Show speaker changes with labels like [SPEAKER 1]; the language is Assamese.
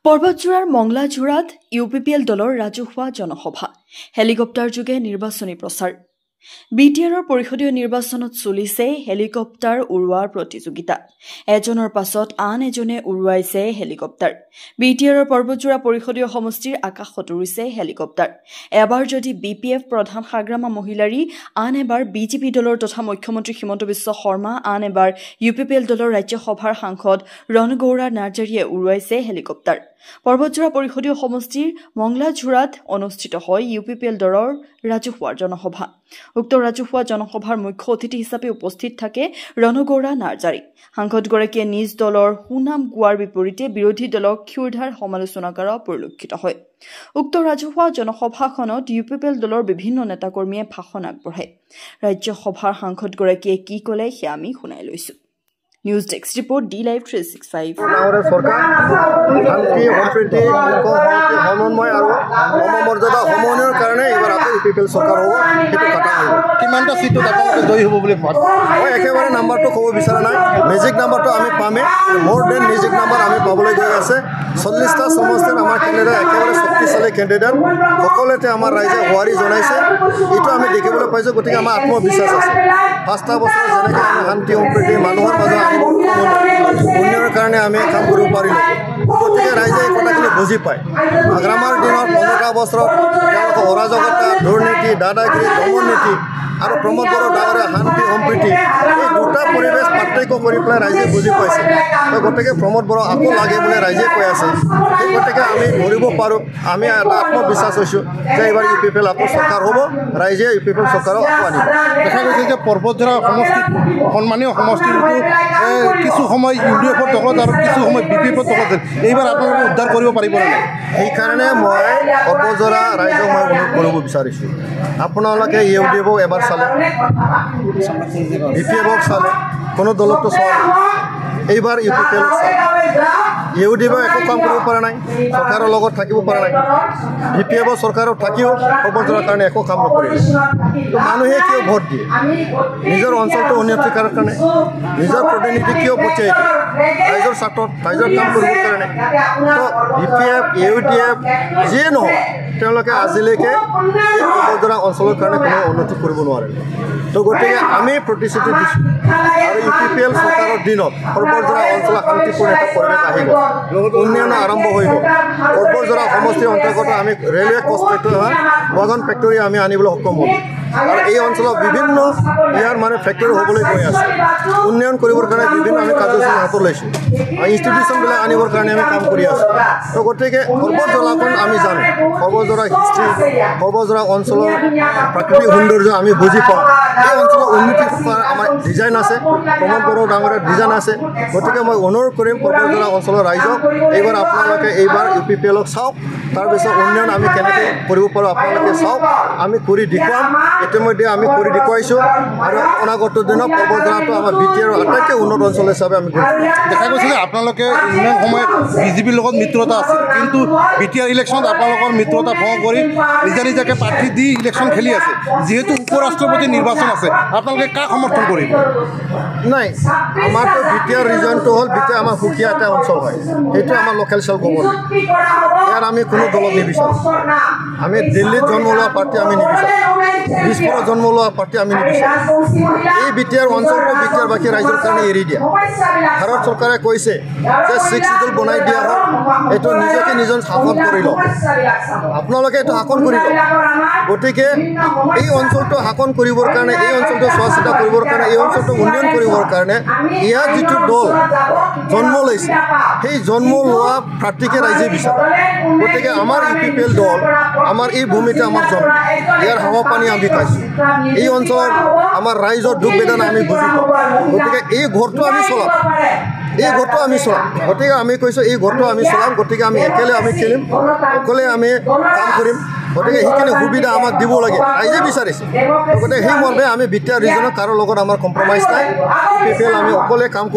[SPEAKER 1] পৰ্বতজোৰাৰ মংলাজোৰাত ইউপিপিএল দলৰ ৰাজহুৱা জনসভা হেলিকপ্টাৰ যোগে নিৰ্বাচনী প্ৰচাৰ বিটিআৰৰ পৰিষদীয় নিৰ্বাচনত চলিছে হেলিকপ্টাৰ উৰুৱাৰ প্ৰতিযোগিতা এজনৰ পাছত আন এজনে উৰুৱাইছে হেলিকপ্টাৰ বিটিআৰৰ পৰ্বতজোৰা পৰিষদীয় সমষ্টিৰ আকাশত উৰিছে হেলিকপ্টাৰ এবাৰ যদি বিপিএফ প্ৰধান সাগ্ৰামা মহিলাৰী আন এবাৰ বিজেপি দলৰ তথা মুখ্যমন্ত্ৰী হিমন্ত বিশ্ব শৰ্মা আন এবাৰ ইউপিপিএল দলৰ ৰাজ্যসভাৰ সাংসদ ৰণগৌৰা নাৰ্জাৰীয়ে উৰুৱাইছে হেলিকপ্টাৰ পৰ্বতজোৰা পৰিষদীয় সমষ্টিৰ মংলাজোৰাত অনুষ্ঠিত হয় ইউপিপিএল দলৰ ৰাজহুৱা জনসভা উক্ত ৰাজহুৱা জনসভাৰ মুখ্য অতিথি হিচাপে উপস্থিত থাকে ৰণগৌৰা নাৰ্জাৰী সাংসদগৰাকীয়ে নিজ দলৰ সুনাম গোৱাৰ বিপৰীতে বিৰোধী দলক ক্ষুৰধাৰ সমালোচনা কৰা পৰিলক্ষিত হয় উক্ত ৰাজহুৱা জনসভাখনত ইউপিপিএল দলৰ বিভিন্ন নেতাকৰ্মীয়ে ভাষণ আগবঢ়ায় ৰাজ্যসভাৰ সাংসদগৰাকীয়ে কি ক'লে সেয়া আমি শুনাই লৈছো News Desk Report D Live 365
[SPEAKER 2] Our Sorka, Anti Hompriti, Homon আৰু সমমৰ্যাদা সমনৰ কাৰণে এবাৰ আকৌ ইউপিপিএল চৰকাৰ হ'ব সেইটো কথা হ'ব কিমানটা সিটত আপোনালোকে জয়ী হ'ব বুলি ভাবে মই একেবাৰে নাম্বাৰটো ক'ব বিচৰা নাই মেজিক নাম্বাৰটো আমি পামে মোৰ দেন মেজিক নাম্বাৰ আমি পাবলৈ গৈ আছে 40টা সমষ্টিৰ আমাৰ কেণ্ডিডেট একেবাৰে শক্তিশালী কেণ্ডিডেট সকলোতে আমাৰ ৰাইজে হোৱাৰি জনাইছে এইটো আমি দেখিবলৈ পাইছো গতিকে আমাৰ আত্মবিশ্বাস আছে 5টা বছৰ যেনেকৈ আমি শান্তি সম্প্ৰীতি মানুহৰ মাজত উন্নয়নৰ কাৰণে আমি কাম কৰিব পাৰিলোঁ গতিকে ৰাইজে এই কথাখিনি বুজি পায় আগ্ৰামাৰ দিনত 15টা বছৰত তেওঁলোকৰ অৰাজকতা দুৰ্নীতি দাদাগিৰি দমননীতি আৰু প্ৰমোদ বড়ো ডাঙৰীয়া শান্তি সম্প্ৰীতি এই দুটা পৰিৱেশ পাৰ্থক্য কৰি পেলাই ৰাইজে বুজি পাইছে গতিকে প্ৰমোদ বড়ো আকৌ লাগে বুলি ৰাইজে কৈ আছে সেই গতিকে আমি ধৰিব পাৰোঁ আমি এটা আত্মবিশ্বাস হৈছোঁ যে এইবাৰ ইউপিপিএল আকৌ চৰকাৰ হ'ব ৰাইজে ইউপিপিএল চৰকাৰক আকৌ আনিব দেখা গৈছে যে পৰ্বতজোৰা সমষ্টি সন্মানীয় সমষ্টিটো কিছু সময় ইউডিএফৰ দখলত আৰু কিছু সময় বিপিএফৰ দখলত এইবাৰ আপোনালোকে উদ্ধাৰ কৰিব পাৰিব নাই সেইকাৰণে মই পৰ্বতজোৰা ৰাইজক মই অনুৰোধ কৰিব বিচাৰিছোঁ আপোনালোকে ইউডিএফক এবাৰ চালে বিপিএফক চালে কোনো দলকতো চোৱা এইবাৰ ইউপিপিএলক চালে ইউডিএফে একো কাম কৰিব পৰা নাই চৰকাৰৰ লগত থাকিব পৰা নাই বিপিএফৰ চৰকাৰত থাকিও পৰ্বতজোৰাৰ কাৰণে একো কাম নকৰিলে তো মানুহে কিয় ভোট দিয়ে নিজৰ অঞ্চলটো উন্নতি কৰাৰ কাৰণে নিজৰ প্ৰতিনিধি কিয় পঠিয়াই ৰাইজৰ স্বাৰ্থত ৰাইজৰ কাম কৰিবৰ কাৰণে তো বিপিএফ ইউডিএফ যিয়ে নহওক তেওঁলোকে আজিলৈকে এই পৰ্বতজোৰা অঞ্চলৰ কাৰণে কোনো উন্নতি কৰিব নোৱাৰে তো গতিকে আমি প্ৰতিশ্ৰুতি দিছোঁ আৰু ইউপিপিএল চৰকাৰৰ দিনত পৰ্বতজোৰা অঞ্চলত শান্তিপূৰ্ণ এটা পৰিৱেশ আহিব উন্নয়ন আৰম্ভ হৈ গ'ল পৰ্বতজোৰা সমষ্টিৰ অন্তৰ্গত আমি ৰেলৱে কষ্ট ফেক্টৰী ৱাগন ফেক্টৰী আমি আনিবলৈ সক্ষম হ'লোঁ আৰু এই অঞ্চলত বিভিন্ন ইয়াৰ মানে ফেক্টৰী হ'বলৈ গৈ আছে উন্নয়ন কৰিবৰ কাৰণে বিভিন্ন আমি কাৰ্যসূচী হাতত লৈছোঁ আৰু ইনষ্টিটিউশ্যনবিলাক আনিবৰ কাৰণে আমি কাম কৰি আছোঁ তো গতিকে পৰ্বতজোৰাখন আমি জানো পৰ্বতজোৰা হিষ্ট্ৰী পৰ্বতজোৰা অঞ্চলৰ প্ৰাকৃতিক সৌন্দৰ্য আমি বুজি পাওঁ এই অঞ্চলৰ উন্নতি আমাৰ ডিজাইন আছে প্ৰমোদ বড়ো ডাঙৰীয়াৰ ডিজাইন আছে গতিকে মই অনুৰোধ কৰিম পৰ্বতজোৰা অঞ্চলৰ ৰাইজক এইবাৰ আপোনালোকে এইবাৰ ইউপিপিএলক চাওক তাৰপিছত উন্নয়ন আমি কেনেকৈ কৰিব পাৰোঁ আপোনালোকে চাওক আমি কৰি দেখুৱাম ইতিমধ্যে আমি কৰি দেখুৱাইছোঁ আৰু অনাগত দিনত পৰ্বতজোৰাটো আমাৰ বিটিআৰৰ আটাইতকৈ উন্নত অঞ্চল হিচাপে আমি দেখা গৈছে যে আপোনালোকে ইমান সময়ত বিজেপিৰ লগত মিত্ৰতা আছিল কিন্তু বিটিআৰ ইলেকশ্যনত আপোনালোকৰ মিত্ৰতা ভংগ কৰি নিজা নিজাকৈ প্ৰাৰ্থী দি ইলেকশ্যন খেলি আছে যিহেতু উপ ৰাষ্ট্ৰপতি নিৰ্বাচন আছে আপোনালোকে কাক সমৰ্থন কৰিব নাই আমাৰতো বিটিআৰ ৰিজনটো হ'ল বিটিআৰ আমাৰ সুকীয়া এটা অঞ্চল হয় সেইটো আমাৰ লোকেল চেল গভৰ্ণমেণ্ট ইয়াৰ আমি কোনো দলত নিবিচাৰোঁ আমি দিল্লীত জন্ম লোৱা পাৰ্টি আমি নিবিচাৰোঁ দিছপুৰত জন্ম লোৱা পাৰ্টি আমি নিবিচাৰোঁ এই বিটিআৰ অঞ্চলটো বিটিআৰ বাকী ৰাইজৰ কাৰণে এৰি দিয়া ভাৰত চৰকাৰে কৈছে যে 6 শিডিউল বনাই দিয়া হয় এইটো নিজকে নিজৰ শাসন কৰি লওক আপোনালোকে এইটো শাসন কৰি লওক গতিকে এই অঞ্চলটো শাসন কৰিবৰ কাৰণে এই অঞ্চলটো চোৱা চিতা কৰিবৰ কাৰণে এই অঞ্চলটো উন্নয়ন কৰিবৰ কাৰণে ইয়াৰ যিটো দল জন্ম লৈছে সেই জন্ম লোৱা প্ৰাৰ্থীকে ৰাইজে বিচাৰে গতিকে আমাৰ ইউপিপিএল দল আমাৰ এই ভূমিতে আমাৰ জন্ম ইয়াৰ হাৱা পানী আমি পাইছোঁ এই অঞ্চলত আমাৰ ৰাইজৰ দুখ বেদনা আমি বুজি পাওঁ গতিকে এই ঘৰটো আমি চলাম গতিকে আমি কৈছোঁ এই ঘৰটো আমি চলাম গতিকে আমি একেলগে আমি খেলিম অকলে আমি কাম কৰিম গতিকে সেইখিনি সুবিধা আমাক দিব লাগে ৰাইজে বিচাৰিছে গতিকে সেই মৰ্মে আমি বিটিআৰ ৰিজনত কাৰো লগত আমাৰ কম্প্ৰমাইজ নাই ইউপিপিএল আমি অকলে কাম